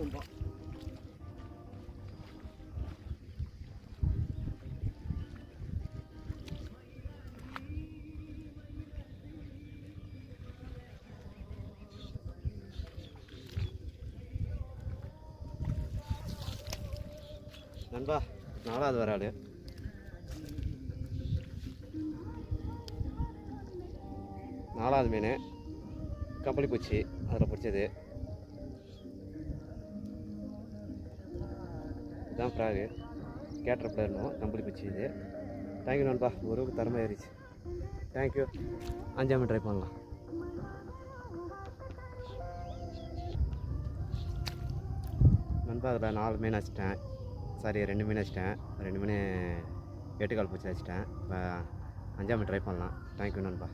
நண்பா. நண்பா 4வது வராள். நாலாவது மீன் கம்பளி பூச்சி அதில் பிடிச்சது. இதுதான் ஃப்ராகு கேட்டர் பிளேயர்னும் கம்பளி பூச்சி இது. தேங்க்யூ நண்பா, ஒருவுக்கு தரமாக ஏறிச்சு. தேங்க்யூ. 5ஆம் ட்ரை பண்ணலாம். நண்பா அதில் 4 மீன் வச்சிட்டேன். சாரி 2 மீன் வச்சிட்டேன். 2 மீன் 8 கால் பூச்சி வச்சிட்டேன். இப்போ 5ஆம் ட்ரை பண்ணலாம். தேங்க்யூ நண்பா.